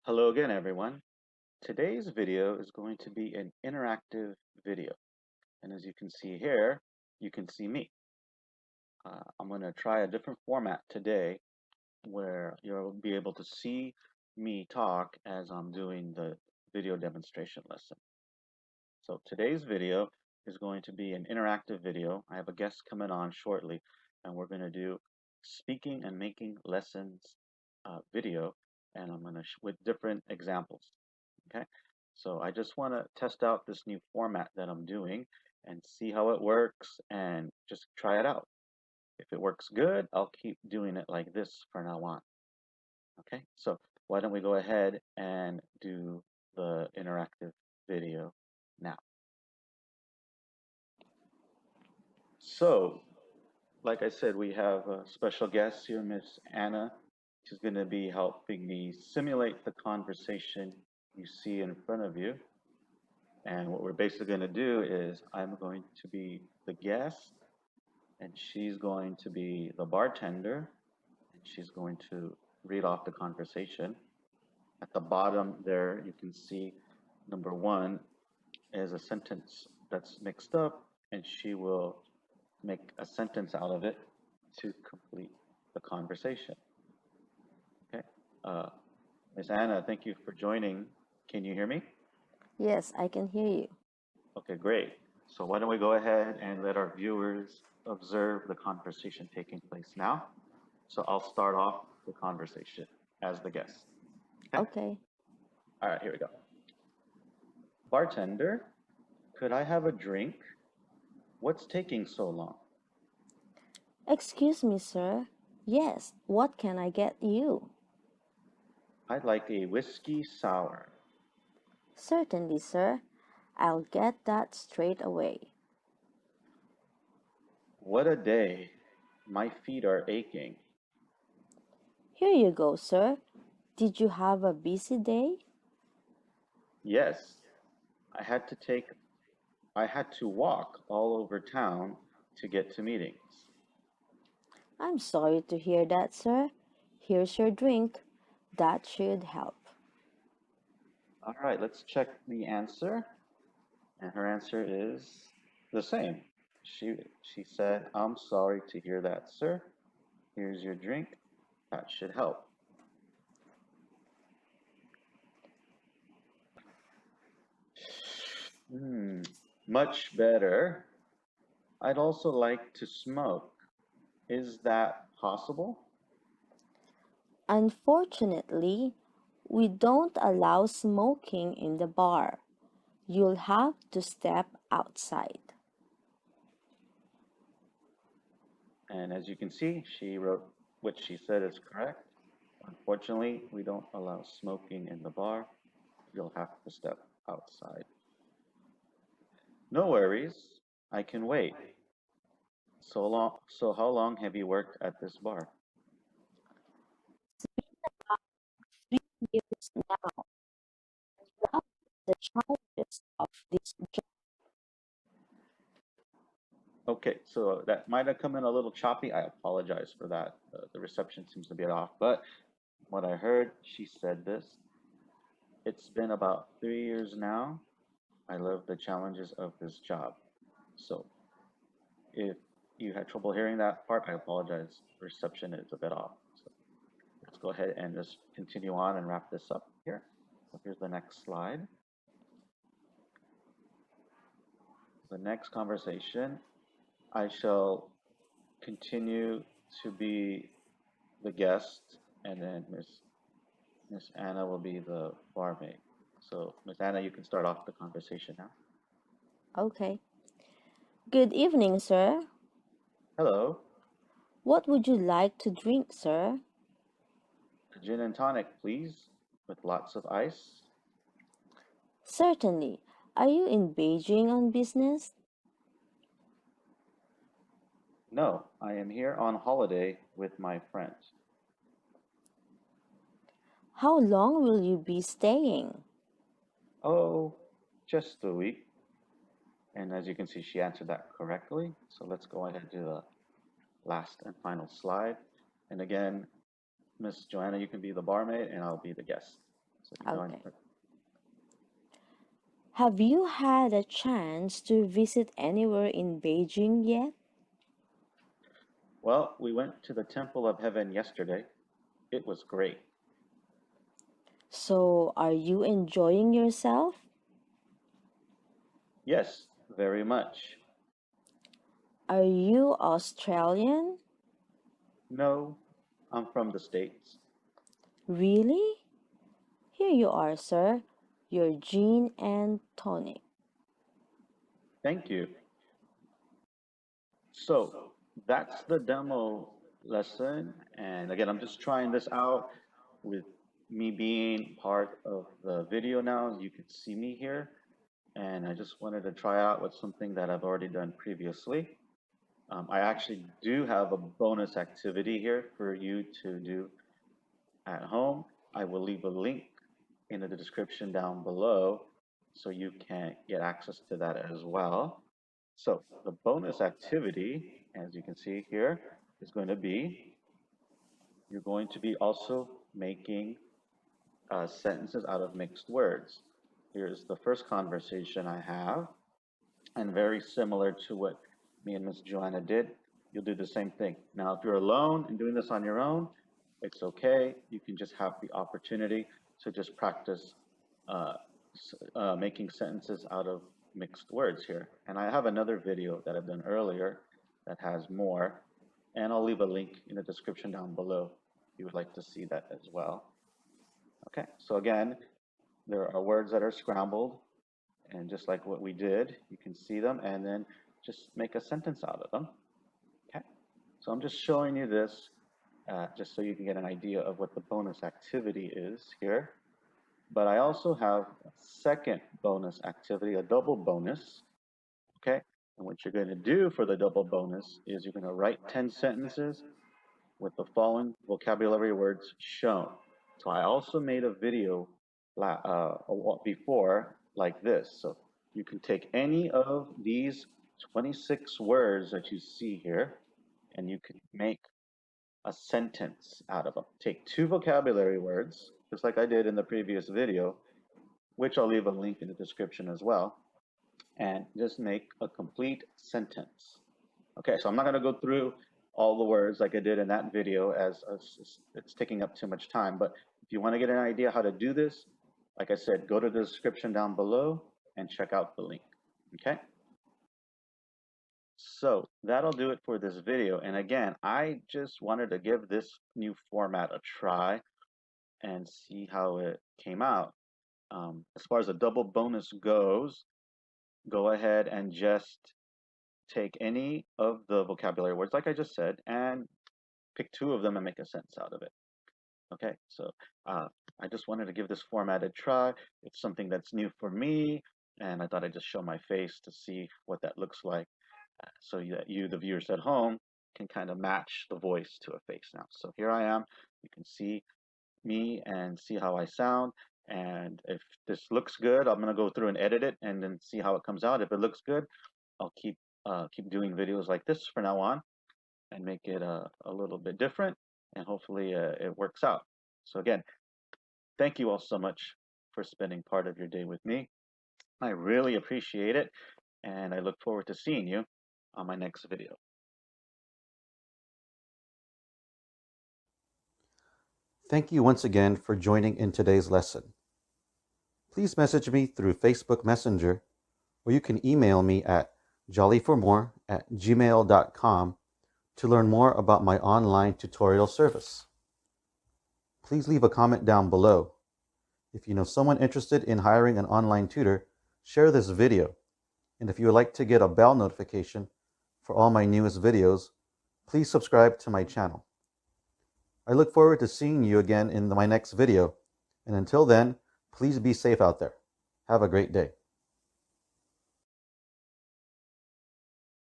Hello again, everyone. Today's video is going to be an interactive video. And as you can see here, you can see me. I'm going to try a different format today where you'll be able to see me talk as I'm doing the video demonstration lesson. So today's video is going to be an interactive video. I have a guest coming on shortly, and we're going to do speaking and making lessons video, and I'm going to with different examples. Okay, so I just want to test out this new format that I'm doing and see how it works and just try it out. If it works good, I'll keep doing it like this from now on. Okay, so why don't we go ahead and do the interactive video now. So, like I said, we have a special guest here, Miss Anna. She's going to be helping me simulate the conversation you see in front of you. And what we're basically going to do is I'm going to be the guest, and she's going to be the bartender, and she's going to read off the conversation. At the bottom there, you can see number one is a sentence that's mixed up, and she will make a sentence out of it to complete the conversation. Okay. Ms. Anna, thank you for joining. Can you hear me? Yes, I can hear you. Okay, great. So why don't we go ahead and let our viewers observe the conversation taking place now. So I'll start off the conversation as the guest. Okay? Okay. All right, here we go. Bartender, could I have a drink? What's taking so long? Excuse me, sir. Yes, what can I get you? I'd like a whiskey sour. Certainly, sir. I'll get that straight away. What a day. My feet are aching. Here you go, sir. Did you have a busy day? Yes, I had to take I had to walk all over town to get to meetings. I'm sorry to hear that, sir. Here's your drink. That should help. All right, let's check the answer. And her answer is the same. She said, "I'm sorry to hear that, sir. Here's your drink. That should help." Hmm, much better. I'd also like to smoke. Is that possible? Unfortunately, we don't allow smoking in the bar. You'll have to step outside. And as you can see, she wrote what she said is correct. Unfortunately, we don't allow smoking in the bar. You'll have to step outside. No worries. I can wait. So long. So how long have you worked at this bar? Years now, the challenges of this job. Okay, so that might have come in a little choppy. I apologize for that. The reception seems to be off, but what I heard, she said this. It's been about 3 years now. I love the challenges of this job. So if you had trouble hearing that part, I apologize. Reception is a bit off. So let's go ahead and just continue on and wrap this up here. So here's the next slide. The next conversation, I shall continue to be the guest, and then Miss Anna will be the barmaid. So Miss Anna, you can start off the conversation now. Okay. Good evening, sir. Hello, What would you like to drink, sir? a gin and tonic, please, with lots of ice. Certainly. Are you in Beijing on business? No, I am here on holiday with my friends. How long will you be staying? Oh, just a week. And as you can see, she answered that correctly. So let's go ahead to the last and final slide. And again, Miss Joanna, you can be the barmaid and I'll be the guest. Okay. Have you had a chance to visit anywhere in Beijing yet? Well, we went to the Temple of Heaven yesterday. It was great. So, are you enjoying yourself? Yes, very much. Are you Australian? No, I'm from the States. Really? Here you are, sir. Your gin and tonic. Thank you. So that's the demo lesson. And again, I'm just trying this out with me being part of the video now. You can see me here. And I just wanted to try out with something that I've already done previously. I actually do have a bonus activity here for you to do at home. I will leave a link in the description down below so you can get access to that as well. So the bonus activity, as you can see here, is going to be, you're going to be also making sentences out of mixed words. Here's the first conversation I have, and very similar to what me and Miss Joanna did, you'll do the same thing. Now, if you're alone and doing this on your own, it's okay. You can just have the opportunity to just practice uh, making sentences out of mixed words here. And I have another video that I've done earlier that has more, and I'll leave a link in the description down below if you would like to see that as well. Okay, so again, there are words that are scrambled, and just like what we did, you can see them and then just make a sentence out of them. Okay, so I'm just showing you this just so you can get an idea of what the bonus activity is here. But I also have a second bonus activity, a double bonus. Okay, and what you're going to do for the double bonus is you're going to write 10 sentences with the following vocabulary words shown. So I also made a video before like this. So you can take any of these 26 words that you see here and you can make a sentence out of them. Take 2 vocabulary words, just like I did in the previous video, which I'll leave a link in the description as well, and just make a complete sentence. Okay, so I'm not going to go through all the words like I did in that video as it's taking up too much time, but if you want to get an idea how to do this, like I said, go to the description down below and check out the link. Okay, so that'll do it for this video. And again, I just wanted to give this new format a try and see how it came out. As far as a double bonus goes, go ahead and just take any of the vocabulary words, like I just said, and pick 2 of them and make a sentence out of it. Okay, so I just wanted to give this format a try. It's something that's new for me, and I thought I'd just show my face to see what that looks like, so that you, the viewers at home, can kind of match the voice to a face now. So here I am. You can see me and see how I sound. And if this looks good, I'm gonna go through and edit it and then see how it comes out. If it looks good, I'll keep doing videos like this from now on and make it a little bit different, and hopefully it works out. So again, thank you all so much for spending part of your day with me. I really appreciate it, and I look forward to seeing you on my next video. Thank you once again for joining in today's lesson. Please message me through Facebook Messenger, or you can email me at jollyformore@gmail.com to learn more about my online tutorial service. Please leave a comment down below. If you know someone interested in hiring an online tutor, share this video. And if you would like to get a bell notification for all my newest videos, please subscribe to my channel. I look forward to seeing you again in my next video. And until then, please be safe out there. Have a great day.